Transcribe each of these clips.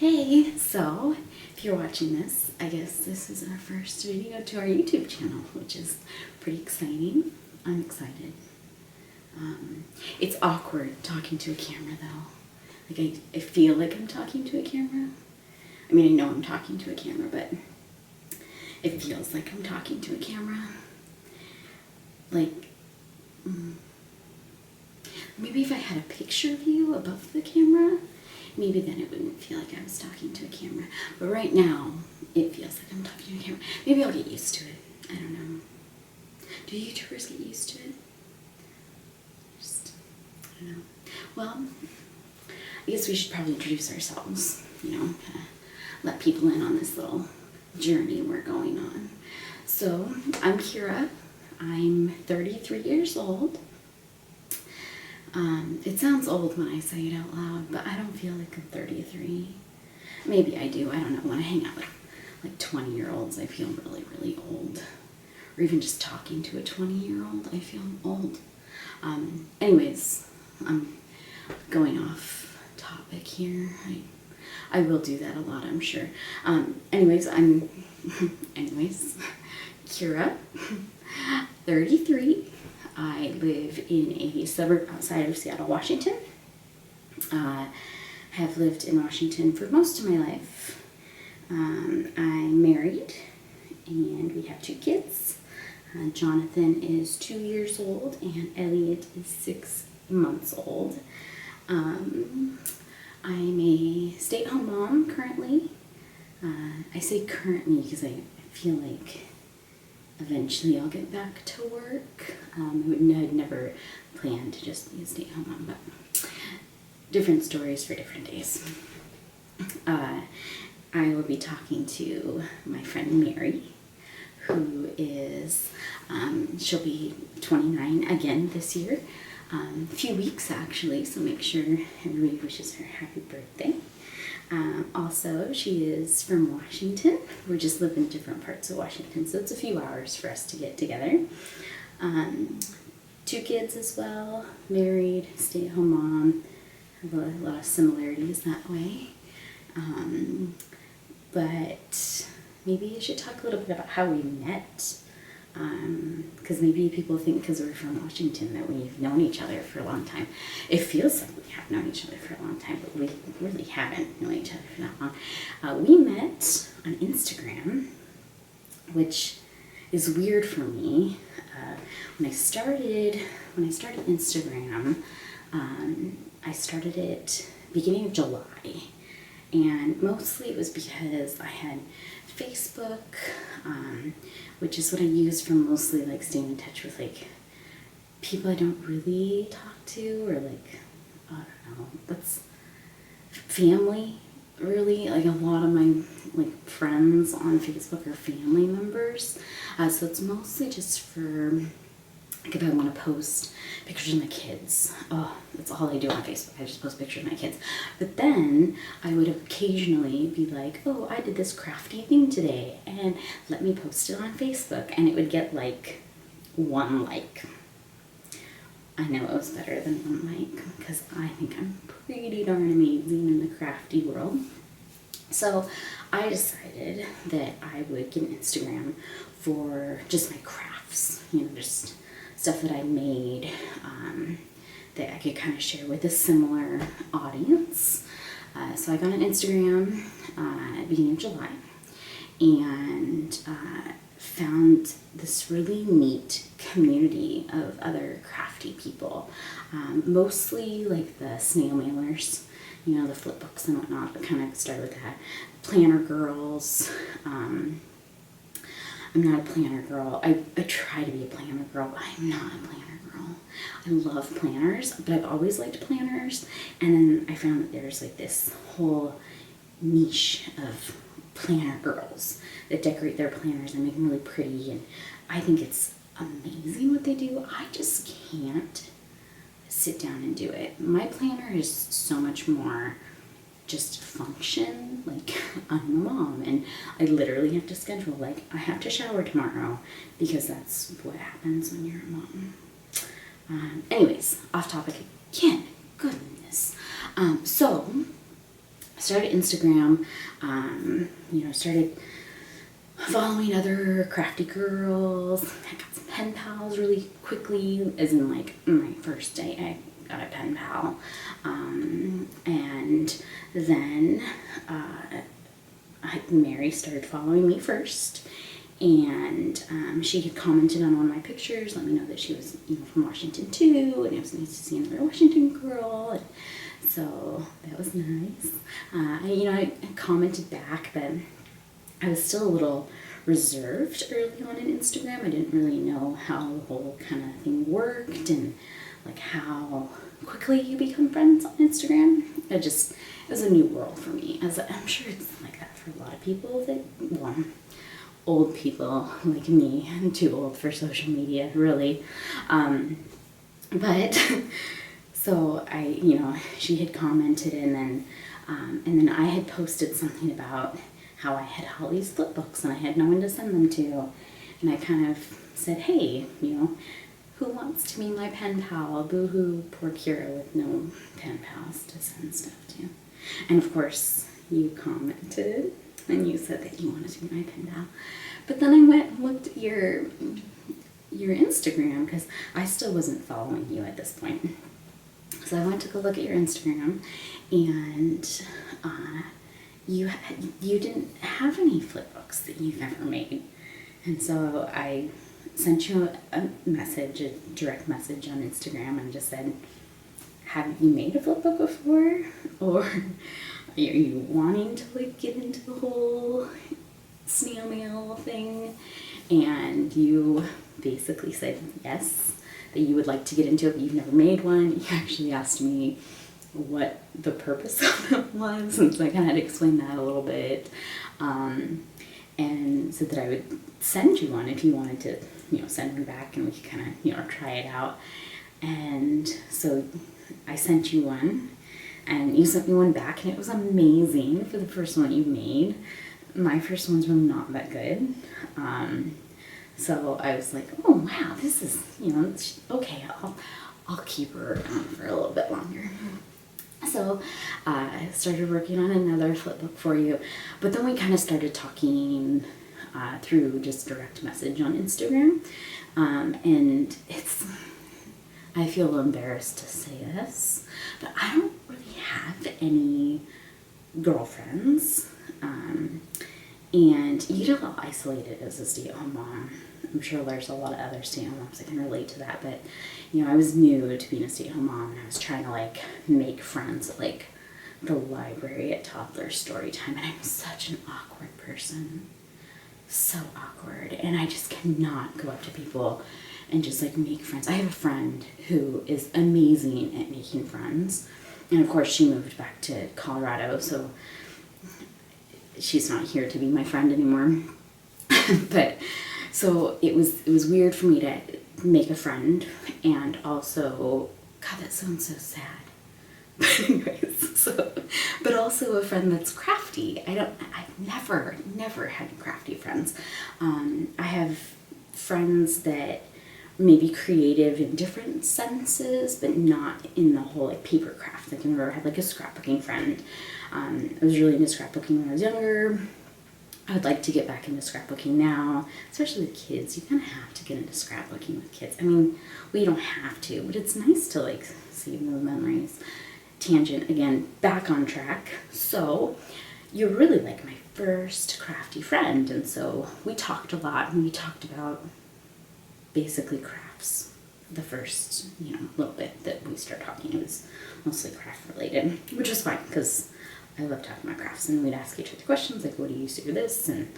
Hey, so if you're watching this, I guess this is our first video to our YouTube channel, which is pretty exciting. I'm excited. It's awkward talking to a camera though. Like I feel like I'm talking to a camera. I mean, I know I'm talking to a camera, but it feels like I'm talking to a camera. Like, maybe if I had a picture of you above the camera, maybe then it wouldn't feel like I was talking to a camera. But right now, it feels like I'm talking to a camera. Maybe I'll get used to it. I don't know. Do YouTubers get used to it? I don't know. Well, I guess we should probably introduce ourselves, let people in on this little journey we're going on. So, I'm Kira. I'm 33 years old. It sounds old when I say it out loud, but I don't feel like I'm 33. Maybe I do, I don't know. When I hang out with like 20-year-olds, I feel really, really old. Or even just talking to a 20-year-old, I feel old. Anyways, I'm going off topic here. I will do that a lot, I'm sure. Anyways, Kira, 33. I live in a suburb outside of Seattle, Washington. Have lived in Washington for most of my life. I'm married and we have 2 kids. Jonathan is 2 years old and Elliot is 6 months old. I'm a stay-at-home mom currently. I say currently because I feel like eventually I'll get back to work. I'd never planned to just be a stay-at-home mom, but different stories for different days. I will be talking to my friend Mary, who is, she'll be 29 again this year. A few weeks actually, so make sure everybody wishes her happy birthday. Also, she is from Washington. We just live in different parts of Washington, so it's a few hours for us to get together. 2 kids as well, married, stay-at-home mom. Have a lot of similarities that way. But maybe I should talk a little bit about how we met. Because maybe people think because we're from Washington that we've known each other for a long time. It feels like we have known each other for a long time, but we really haven't known each other for that long. We met on Instagram, which is weird for me. When I started Instagram, I started it beginning of July, and mostly it was because I had Facebook, which is what I use for mostly like staying in touch with like people I don't really talk to, or like, I don't know, that's family really. Like a lot of my like friends on Facebook are family members, so it's mostly just for like if I want to post pictures of my kids. Oh, that's all I do on Facebook. I just post pictures of my kids. But then I would occasionally be like, oh, I did this crafty thing today, and let me post it on Facebook. And it would get like 1 like. I know it was better than 1 like, because I think I'm pretty darn amazing in the crafty world. So I decided that I would get an Instagram for just my crafts, just stuff that I made that I could kind of share with a similar audience. So I got an Instagram at the beginning of July and found this really neat community of other crafty people. Mostly like the snail mailers, the flip books and whatnot, but kind of started with that. Planner girls. I'm not a planner girl. I try to be a planner girl, but I'm not a planner girl. I love planners, but I've always liked planners. And then I found that there's like this whole niche of planner girls that decorate their planners and make them really pretty. And I think it's amazing what they do. I just can't sit down and do it. My planner is so much more just function. Like, I'm a mom and I literally have to schedule, like, I have to shower tomorrow because that's what happens when you're a mom. Anyways, off topic again. Goodness. So started Instagram, started following other crafty girls. I got some pen pals really quickly, as in like my first day I got a pen pal. And then Mary started following me first, and she had commented on one of my pictures, let me know that she was from Washington too, and it was nice to see another Washington girl. And so that was nice. I commented back, but I was still a little reserved early on in Instagram. I didn't really know how the whole kind of thing worked and like how quickly you become friends on Instagram. It was a new world for me, as I'm sure it's like that for a lot of people old people like me. I'm too old for social media, really. But so she had commented, and then I had posted something about how I had all these flip books and I had no one to send them to. And I kind of said, hey, who wants to be my pen pal? Boo-hoo, poor Kira with no pen pals to send stuff to. And of course, you commented and you said that you wanted to be my pen pal. But then I went and looked at your Instagram, because I still wasn't following you at this point. So I went to go look at your Instagram, and you didn't have any flip books that you've ever made. And so I sent you a direct message on Instagram, and just said, have you made a flip book before? Or are you wanting to like get into the whole snail mail thing? And you basically said yes, that you would like to get into it, but you've never made one. You actually asked me what the purpose of it was, and so I kind of had to explain that a little bit, and said that I would send you one if you wanted to, send me back and we could kind of, try it out. And so I sent you one, and you sent me one back, and it was amazing for the first one you made. My first ones were not that good. So I was like, oh wow, this is, okay, I'll keep her for a little bit longer. So I started working on another flip book for you, but then we kind of started talking through just direct message on Instagram, and I feel embarrassed to say this, but I don't really have any girlfriends, and you get a little isolated as a stay-at-home mom. I'm sure there's a lot of other stay-at-home moms that can relate to that, but I was new to being a stay-at-home mom, and I was trying to make friends at the library at toddler story time, and I'm such an awkward person. So awkward, and I just cannot go up to people and just make friends. I have a friend who is amazing at making friends, and of course she moved back to Colorado, so she's not here to be my friend anymore. But so it was weird for me to make a friend, and also, God, that sounds so sad. But anyways, but also a friend that's crafty. I've never had crafty friends. I have friends that may be creative in different senses, but not in the whole paper craft. I've never had a scrapbooking friend. I was really into scrapbooking when I was younger. I would like to get back into scrapbooking now, especially with kids. You kind of have to get into scrapbooking with kids. I mean, you don't have to, but it's nice to see those memories. Tangent again, back on track. So you're really my first crafty friend, and so we talked a lot, and we talked about basically crafts. The first little bit that we started talking, it was mostly craft related, which was fine because I love talking about crafts, and we'd ask each other questions what do you use to do this, and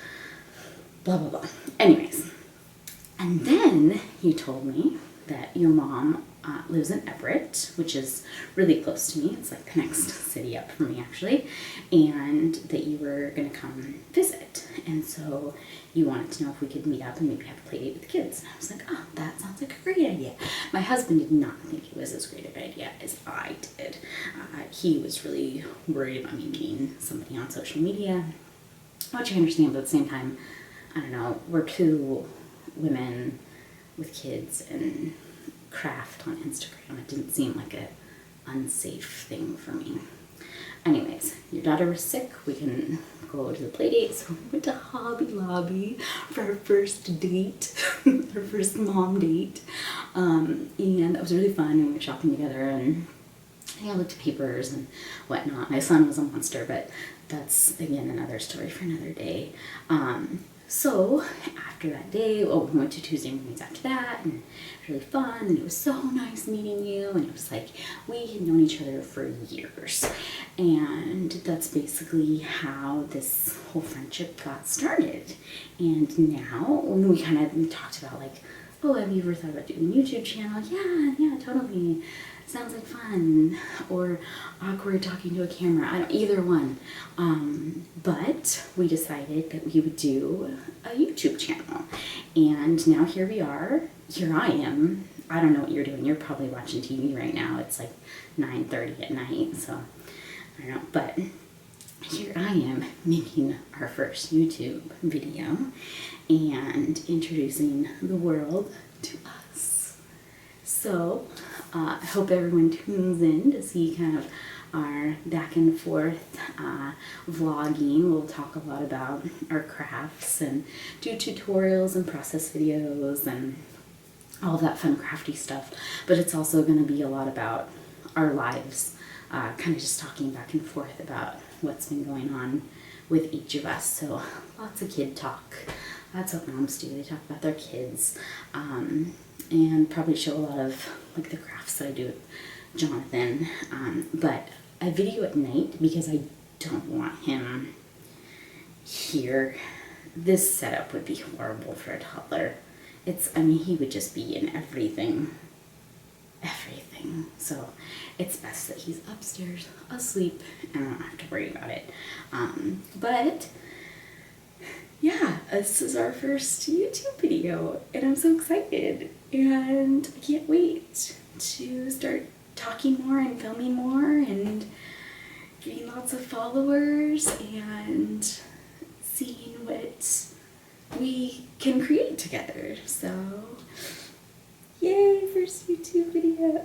blah blah blah. Anyways, and then you told me that your mom lives in Everett, which is really close to me. It's the next city up from me, actually, and that you were going to come visit. And so you wanted to know if we could meet up and maybe have a play date with the kids. And I was like, oh, that sounds like a great idea. My husband did not think it was as great of an idea as I did. He was really worried about me meeting somebody on social media, which I understand, but at the same time, I don't know, we're two women with kids and craft on Instagram. It didn't seem like a unsafe thing for me. anyways, your daughter was sick, we couldn't go to the play date, so we went to Hobby Lobby for our first date, our first mom date, and that was really fun, and we went shopping together, and I looked at papers and whatnot. My son was a monster, but that's, again, another story for another day. So after that day, we went to Tuesday mornings after that, and it was really fun, and it was so nice meeting you, and it was like we had known each other for years, and that's basically how this whole friendship got started. And now we kind of talked about like, oh, have you ever thought about doing a YouTube channel? Yeah, totally. Sounds like fun. Or awkward talking to a camera. Either one. But we decided that we would do a YouTube channel. And now here we are. Here I am. I don't know what you're doing. You're probably watching TV right now. It's like 9:30 at night. So, I don't know. But here I am making our first YouTube video and introducing the world to us. So, I hope everyone tunes in to see kind of our back and forth vlogging. We'll talk a lot about our crafts and do tutorials and process videos and all that fun crafty stuff. But it's also going to be a lot about our lives, kind of just talking back and forth about what's been going on with each of us. So lots of kid talk. That's what moms do. They talk about their kids, and probably show a lot of like the crafts that I do with Jonathan. But I video at night because I don't want him here. This setup would be horrible for a toddler. He would just be in everything. So it's best that he's upstairs asleep and I don't have to worry about it. But yeah, this is our first YouTube video and I'm so excited and I can't wait to start talking more and filming more and getting lots of followers and seeing what we can create together. So yay, first YouTube video.